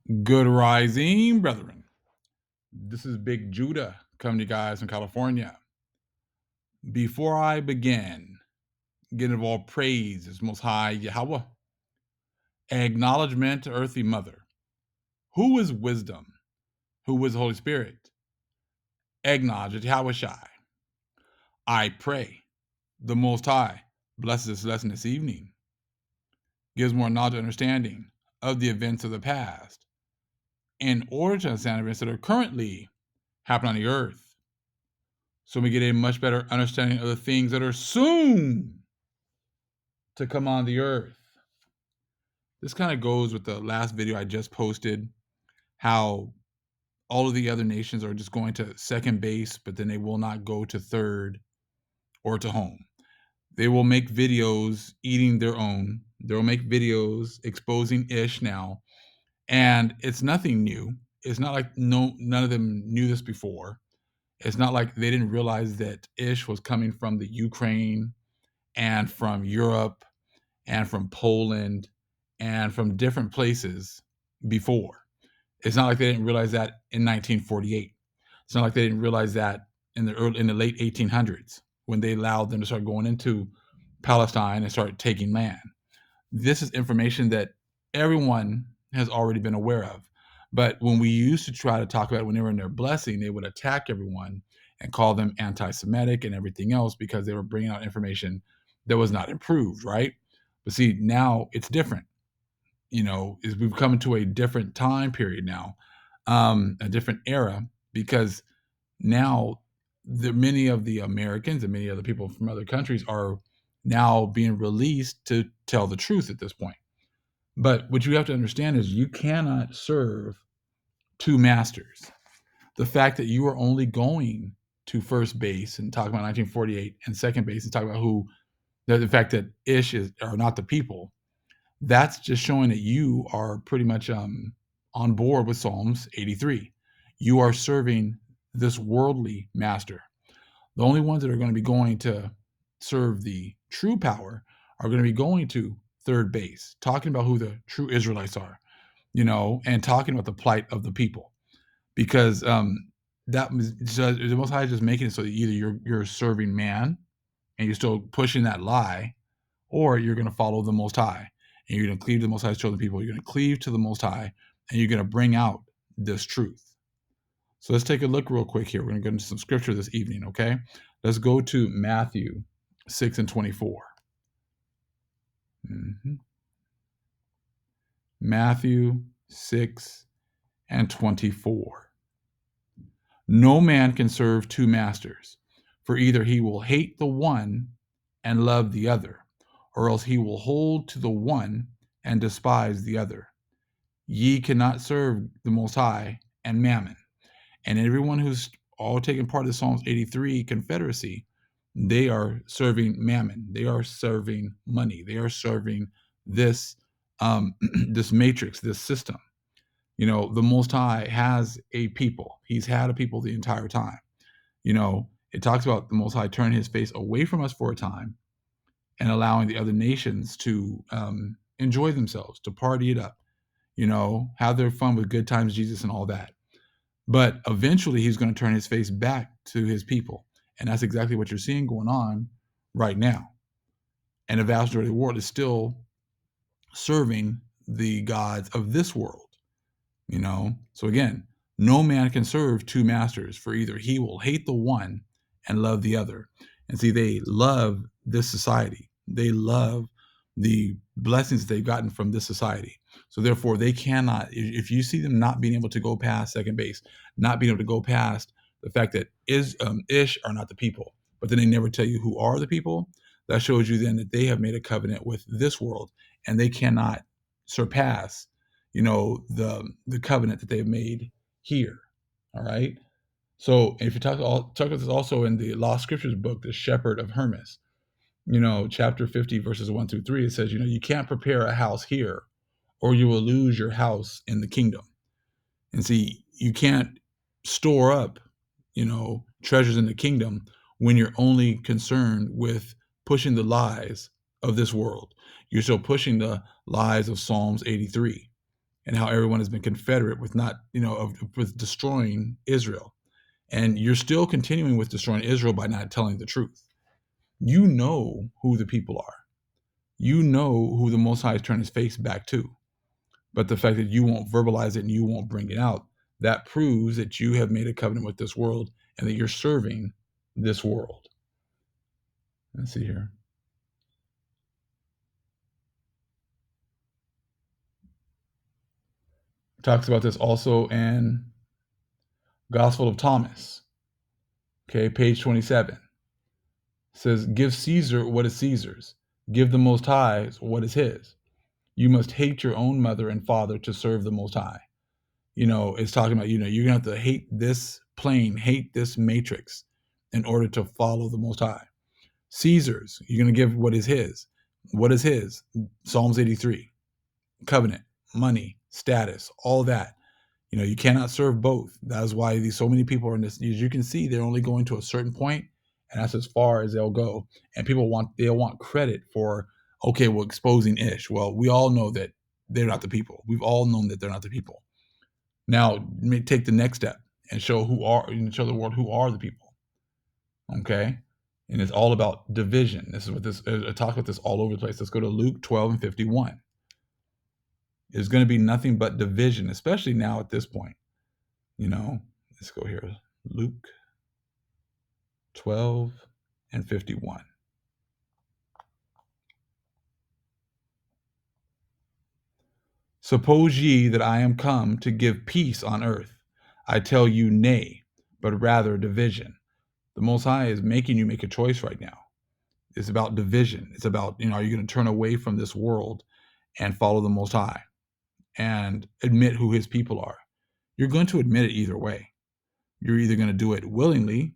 Good rising, brethren. This is Big Judah coming to you guys from California. Before I begin, giving all praise is Most High Yahweh. Acknowledgement to Earthly Mother. Who is wisdom? Who is the Holy Spirit? Acknowledge it, Yahweh Shai. I pray the Most High blesses this lesson this evening, gives more knowledge and understanding of the events of the past in order to understand events that are currently happening on the earth, so we get a much better understanding of the things that are soon to come on the earth. This kind of goes with the last video I just posted, how all of the other nations are just going to second base, but then they will not go to third or to home. They will make videos eating their own. They'll make videos exposing Ish now, and it's nothing new. It's not like none of them knew this before. It's not like they didn't realize that Ish was coming from the Ukraine and from Europe and from Poland and from different places before. It's not like they didn't realize that in 1948. It's not like they didn't realize that in the late 1800s when they allowed them to start going into Palestine and start taking land. This is information that everyone has already been aware of. But when we used to try to talk about it when they were in their blessing, they would attack everyone and call them anti-Semitic and everything else because they were bringing out information that was not improved, right? But see, now it's different. We've come into a different time period now, a different era, because now many of the Americans and many other people from other countries are now being released to tell the truth at this point. But what you have to understand is you cannot serve two masters. The fact that you are only going to first base and talk about 1948 and second base and talk about the fact that Ish are not the people, that's just showing that you are pretty much on board with Psalms 83. You are serving this worldly master. The only ones that are going to be going to serve the true power are going to be going to third base, talking about who the true Israelites are, and talking about the plight of the people. Because the Most High is just making it so that either you're serving man and you're still pushing that lie, or you're going to follow the Most High and you're going to cleave to the Most High's chosen people. You're going to cleave to the Most High and you're going to bring out this truth. So let's take a look real quick here. We're going to go into some scripture this evening, okay? Let's go to Matthew 6 and 24. Matthew 6 and 24. No man can serve two masters, for either he will hate the one and love the other, or else he will hold to the one and despise the other. Ye cannot serve the Most High and Mammon. And everyone who's all taking part of the Psalms 83 Confederacy, they are serving Mammon. They are serving money. They are serving this this matrix, this system. The Most High has a people. He's had a people the entire time. It talks about the Most High turning his face away from us for a time and allowing the other nations to enjoy themselves, to party it up, have their fun with good times, Jesus, and all that. But eventually he's going to turn his face back to his people. And that's exactly what you're seeing going on right now. And the vast majority of the world is still serving the gods of this world. So again, no man can serve two masters, for either he will hate the one and love the other. And see, they love this society. They love the blessings they've gotten from this society. So therefore, they cannot, if you see them not being able to go past second base, not being able to go past the fact that Ish are not the people, but then they never tell you who are the people, that shows you then that they have made a covenant with this world and they cannot surpass the covenant that they've made here. All right. So if you talk about this also in the Lost Scriptures book, the Shepherd of Hermas, chapter 50, verses 1 through 3, it says, you can't prepare a house here or you will lose your house in the kingdom. And see, you can't store up, treasures in the kingdom when you're only concerned with pushing the lies of this world. You're still pushing the lies of Psalms 83. and how everyone has been confederate with not, with destroying Israel. And you're still continuing with destroying Israel by not telling the truth. You know who the people are. You know who the Most High has turned his face back to. But the fact that you won't verbalize it and you won't bring it out, that proves that you have made a covenant with this world and that you're serving this world. Let's see here. It talks about this also in Gospel of Thomas. Okay, page 27. It says, give Caesar what is Caesar's. Give the Most High what is his. You must hate your own mother and father to serve the Most High. It's talking about, you're going to have to hate this plane, hate this matrix in order to follow the Most High. Caesar's, you're going to give what is his. What is his? Psalms 83. Covenant, money, status, all that. You cannot serve both. That is why so many people are in this. As you can see, they're only going to a certain point, and that's as far as they'll go. And they'll want credit for, okay, well, exposing Ish. Well, we all know that they're not the people. We've all known that they're not the people. Now, take the next step and show the world who are the people. Okay, and it's all about division. This is what this. I talk about this all over the place. Let's go to Luke 12 and 51. It's going to be nothing but division, especially now at this point. Let's go here. Luke 12 and 51. Suppose ye that I am come to give peace on earth. I tell you, nay, but rather division. The Most High is making you make a choice right now. It's about division. It's about, are you going to turn away from this world and follow the Most High and admit who his people are? You're going to admit it either way. You're either going to do it willingly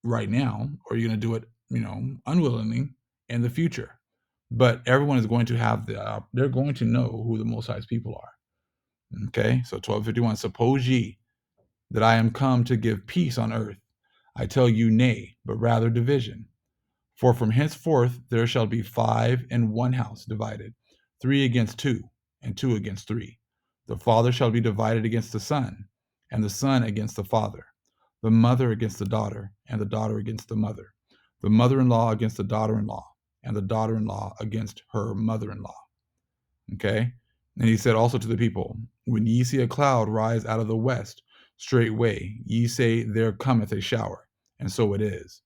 right now, or you're going to do it, unwillingly in the future. But everyone is going to have they're going to know who the Most High's people are. Okay, so 12:51. Suppose ye that I am come to give peace on earth. I tell you, nay, but rather division. For from henceforth there shall be 5 in one house divided, 3 against 2, and 2 against 3. The father shall be divided against the son, and the son against the father, the mother against the daughter, and the daughter against the mother, the mother-in-law against the daughter-in-law, and the daughter-in-law against her mother-in-law. Okay? And he said also to the people, when ye see a cloud rise out of the west, straightway ye say, there cometh a shower, and so it is.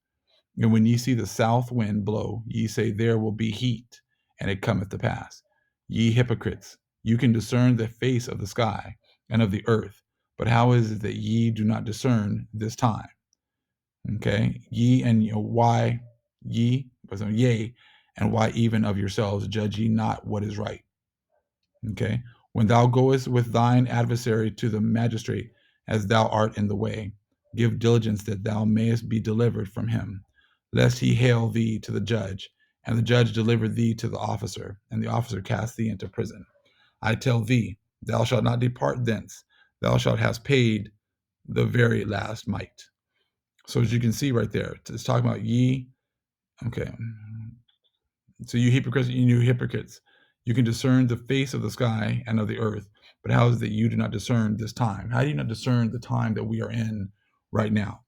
And when ye see the south wind blow, ye say, there will be heat, and it cometh to pass. Ye hypocrites, you can discern the face of the sky and of the earth, but how is it that ye do not discern this time? Okay, ye and why ye, yea, and why even of yourselves judge ye not what is right? Okay, when thou goest with thine adversary to the magistrate, as thou art in the way, give diligence that thou mayest be delivered from him, lest he hale thee to the judge, and the judge deliver thee to the officer, and the officer cast thee into prison. I tell thee, thou shalt not depart thence, thou shalt have paid the very last mite. So as you can see right there, it's talking about ye. Okay, so you hypocrites, you can discern the face of the sky and of the earth, but how is it that you do not discern this time? How do you not discern the time that we are in right now?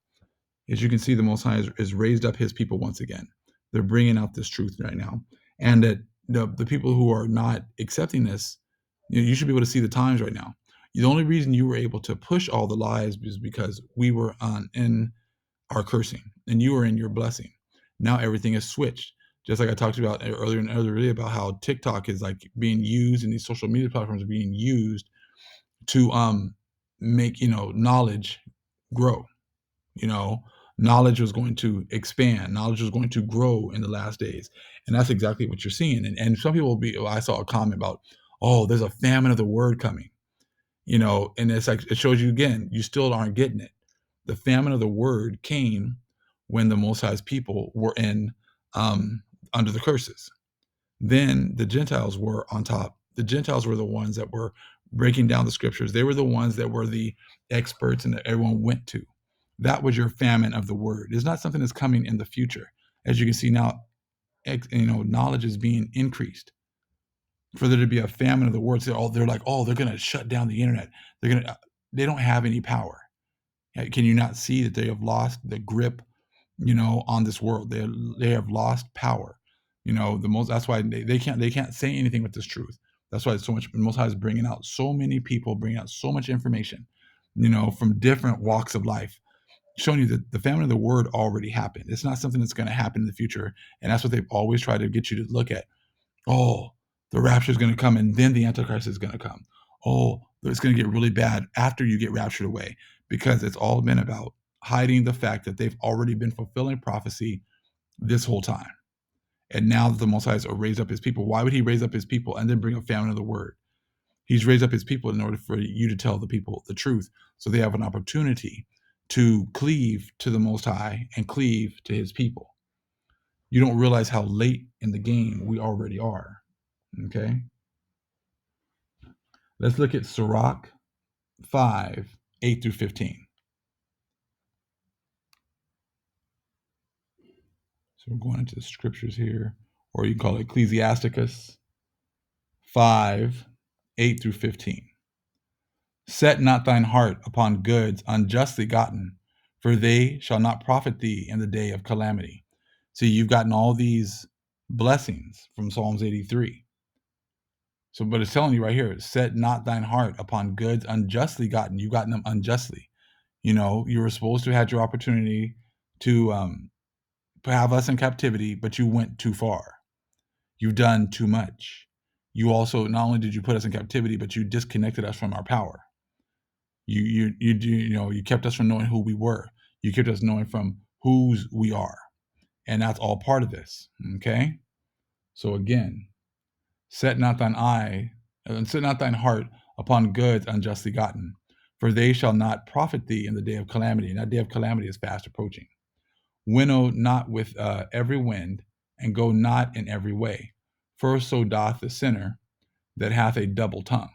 As you can see, the Most High is raised up his people once again. They're bringing out this truth right now. And that the people who are not accepting this, you should be able to see the times right now. The only reason you were able to push all the lies is because we were in our cursing and you were in your blessing. Now everything is switched. Just like I talked about earlier about how TikTok is like being used and these social media platforms are being used to make knowledge grow. Knowledge was going to expand. Knowledge was going to grow in the last days. And that's exactly what you're seeing. And some people I saw a comment about, oh, there's a famine of the word coming, and it's like, it shows you again, you still aren't getting it. The famine of the word came when the Most High's people were under the curses. Then the Gentiles were on top. The Gentiles were the ones that were breaking down the scriptures. They were the ones that were the experts and that everyone went to. That was your famine of the word. It's not something that's coming in the future. As you can see now, knowledge is being increased. for there to be a famine of the word. So they're like, oh, they're going to shut down the internet. They don't have any power. Can you not see that they have lost the grip, on this world? They have lost power. That's why they can't say anything with this truth. That's why it's so much. The Most High is bringing out so many people, bringing out so much information, from different walks of life, showing you that the famine of the word already happened. It's not something that's going to happen in the future, and that's what they've always tried to get you to look at. Oh, the rapture is going to come, and then the Antichrist is going to come. Oh, it's going to get really bad after you get raptured away, because it's all been about hiding the fact that they've already been fulfilling prophecy this whole time. And now that the Most High has raised up his people, why would he raise up his people and then bring a famine of the word? He's raised up his people in order for you to tell the people the truth, so they have an opportunity to cleave to the Most High and cleave to his people. You don't realize how late in the game we already are. Okay? Let's look at Sirach 5, 8 through 15. So we're going into the scriptures here, or you can call it Ecclesiasticus 5, 8 through 15. Set not thine heart upon goods unjustly gotten, for they shall not profit thee in the day of calamity. See, you've gotten all these blessings from Psalms 83. So, but it's telling you right here, set not thine heart upon goods unjustly gotten. You've gotten them unjustly. You were supposed to have had your opportunity to have us in captivity, but you went too far. You've done too much. You also, not only did you put us in captivity, but you disconnected us from our power. You kept us from knowing who we were. You kept us knowing from whose we are, and that's all part of this. Okay. So again, set not thine eye, and set not thine heart upon goods unjustly gotten, for they shall not profit thee in the day of calamity. And that day of calamity is fast approaching. Winnow not with every wind, and go not in every way. For so doth the sinner that hath a double tongue.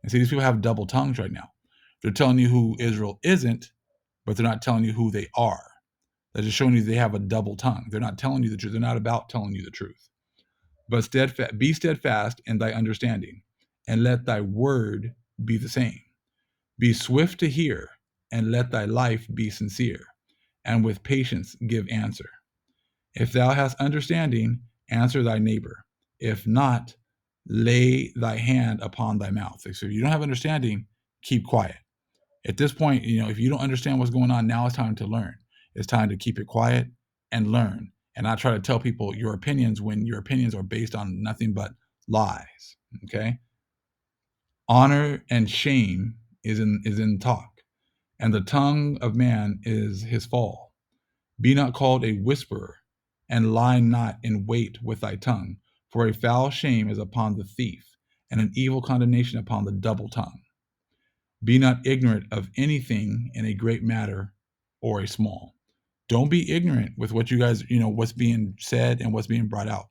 And see, these people have double tongues right now. They're telling you who Israel isn't, but they're not telling you who they are. They're just showing you they have a double tongue. They're not telling you the truth. They're not about telling you the truth. But be steadfast in thy understanding, and let thy word be the same. Be swift to hear, and let thy life be sincere, and with patience give answer. If thou hast understanding, answer thy neighbor. If not, lay thy hand upon thy mouth. So if you don't have understanding, keep quiet. At this point, if you don't understand what's going on, now it's time to learn. It's time to keep it quiet and learn, and not try to tell people your opinions when your opinions are based on nothing but lies. Okay? Honor and shame is in talk, and the tongue of man is his fall. Be not called a whisperer, and lie not in wait with thy tongue, for a foul shame is upon the thief, and an evil condemnation upon the double tongue. Be not ignorant of anything in a great matter or a small. Don't be ignorant with what you guys, what's being said and what's being brought out.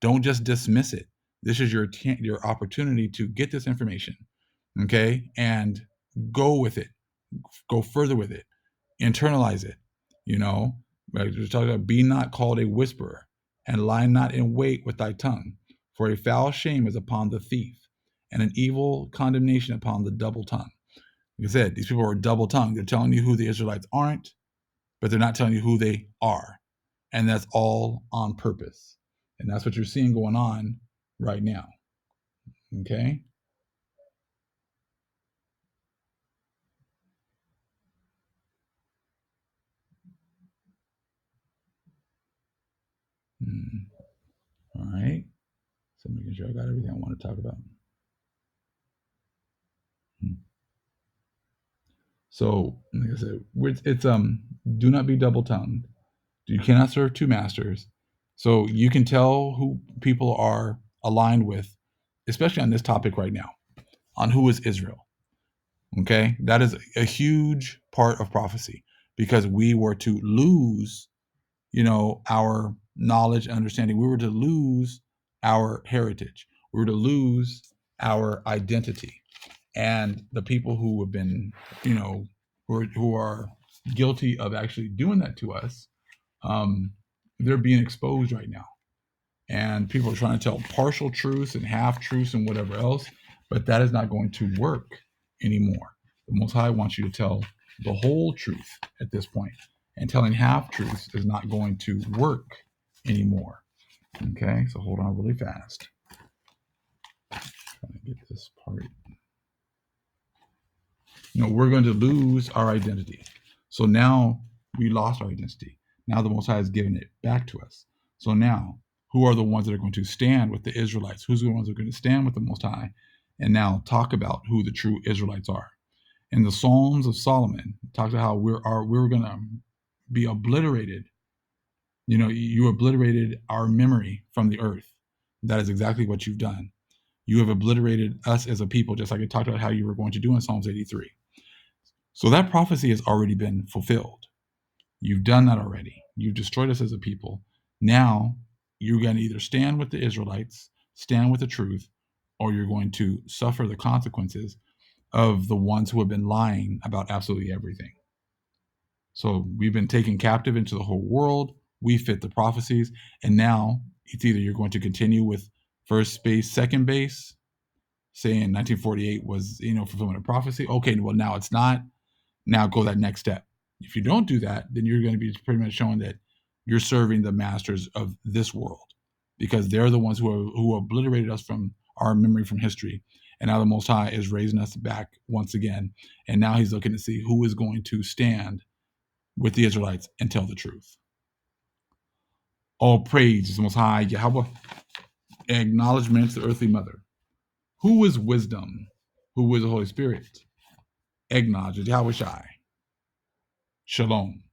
Don't just dismiss it. This is your opportunity to get this information, okay, and go with it, go further with it, internalize it. Like we're talking about, be not called a whisperer, and lie not in wait with thy tongue, for a foul shame is upon the thief, and an evil condemnation upon the double tongue. Like I said, these people are double tongued. They're telling you who the Israelites aren't, but they're not telling you who they are. And that's all on purpose. And that's what you're seeing going on right now. Okay? All right. So making sure I got everything I want to talk about. So, like I said, it's do not be double tongued. You cannot serve two masters. So you can tell who people are aligned with, especially on this topic right now, on who is Israel. Okay, that is a huge part of prophecy, because we were to lose, our knowledge and understanding. We were to lose our heritage. We were to lose our identity. And the people who have been, who are guilty of actually doing that to us, they're being exposed right now. And people are trying to tell partial truths and half truths and whatever else, but that is not going to work anymore. The Most High wants you to tell the whole truth at this point, and telling half truths is not going to work anymore. Okay, so hold on really fast. Trying to get this part. We're going to lose our identity. So now we lost our identity. Now the Most High has given it back to us. So now, who are the ones that are going to stand with the Israelites? Who's the ones that are going to stand with the Most High? And now talk about who the true Israelites are. In the Psalms of Solomon, it talks about how we're going to be obliterated. You obliterated our memory from the earth. That is exactly what you've done. You have obliterated us as a people, just like it talked about how you were going to do in Psalms 83. So that prophecy has already been fulfilled. You've done that already. You've destroyed us as a people. Now you're going to either stand with the Israelites, stand with the truth, or you're going to suffer the consequences of the ones who have been lying about absolutely everything. So we've been taken captive into the whole world. We fit the prophecies. And now it's either you're going to continue with first base, second base, saying 1948 was, fulfillment of prophecy. Okay, well, now it's not. Now go that next step. If you don't do that, then you're going to be pretty much showing that you're serving the masters of this world, because they're the ones who obliterated us from our memory from history. And now the Most High is raising us back once again. And now he's looking to see who is going to stand with the Israelites and tell the truth. All praise is the Most High Yahweh. Acknowledgement to the earthly mother. Who is wisdom? Who is the Holy Spirit? Acknowledge Yahweh Shai. Shalom.